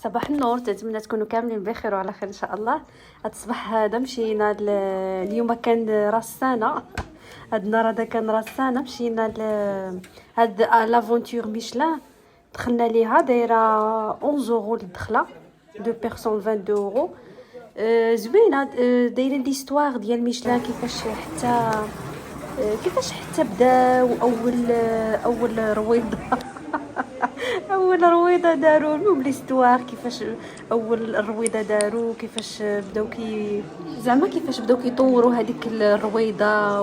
صباح النور، نتمنى تكونوا كاملين بخير وعلى خير ان شاء الله. هاد الصباح هذا مشينا اليوم كان راس السنه. هاد النهار هذا كان راس السنه، مشينا هاد لافونتور ميشلان، دخلنا ليها دايره 11 اورو الدخله، دو بيرسون 22 اورو. زوينه. دايرين ليستوار ديال ميشلان، كيفاش حتى بداو اول رويضه. اول رويضه داروا، المهم ليستوار كيفاش اول الرويضه داروا، كيفاش بداو كيفاش بداو كيطوروا هذيك الرويضه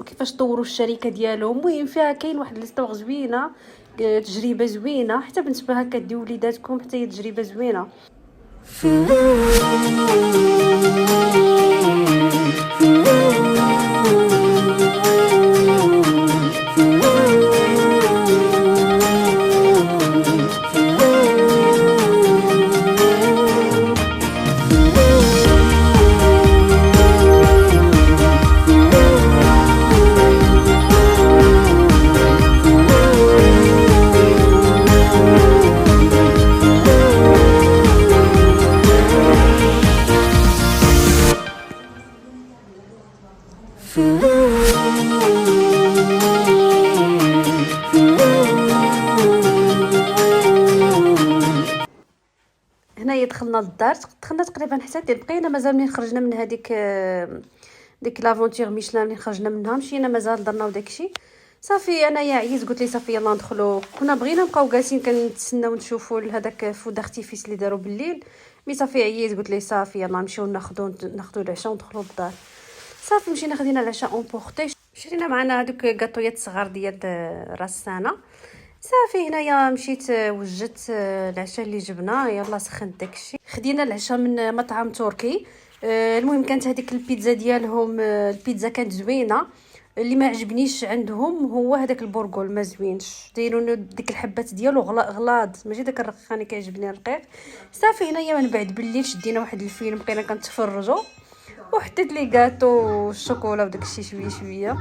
وكيفاش طوروا الشركه ديالهم. المهم فيها كاين واحد ليستوار زوينه، تجربه زوينه حتى بالنسبه هكا ديو وليداتكم، حتى هي تجربه زوينه. هنايا دخلنا للدار، دخلنا تقريبا حتى بقينا مازال منين خرجنا من هذيك ديك لافونتور ميشلان اللي خرجنا منها، مشينا مازال درنا وداكشي صافي. انايا عييت، قلت لي صافي يلا ندخلوا. كنا بغينا نبقاو جالسين كنتسناو نشوفوا هذاك فو دارتيفيس اللي داروا بالليل، مي صافي عييت، قلت لي صافي يلا نمشيو ناخذوا العشاء وندخلوا للدار. صافي مشينا خدينا العشاء اون بورتي، شرينا معنا هذوك كاطويات صغار ديال راس السنه. صافي هنايا مشيت وجدت العشاء اللي جبنا، يلا سخنت داكشي. خدينا العشاء من مطعم تركي. المهم كانت هذيك البيتزا ديالهم، البيتزا كانت زوينه. اللي ما عجبنيش عندهم هو هذاك البرغول، ما زوينش، دايروا ديك الحبات ديالو غلاض، ماشي داك الرقاني كيعجبني رقيق. صافي هنايا من بعد بالليل شدينا واحد الفيلم، بقينا كنتفرجوا، وحطيت لي كاطو والشوكولا وداكشي شويه شويه.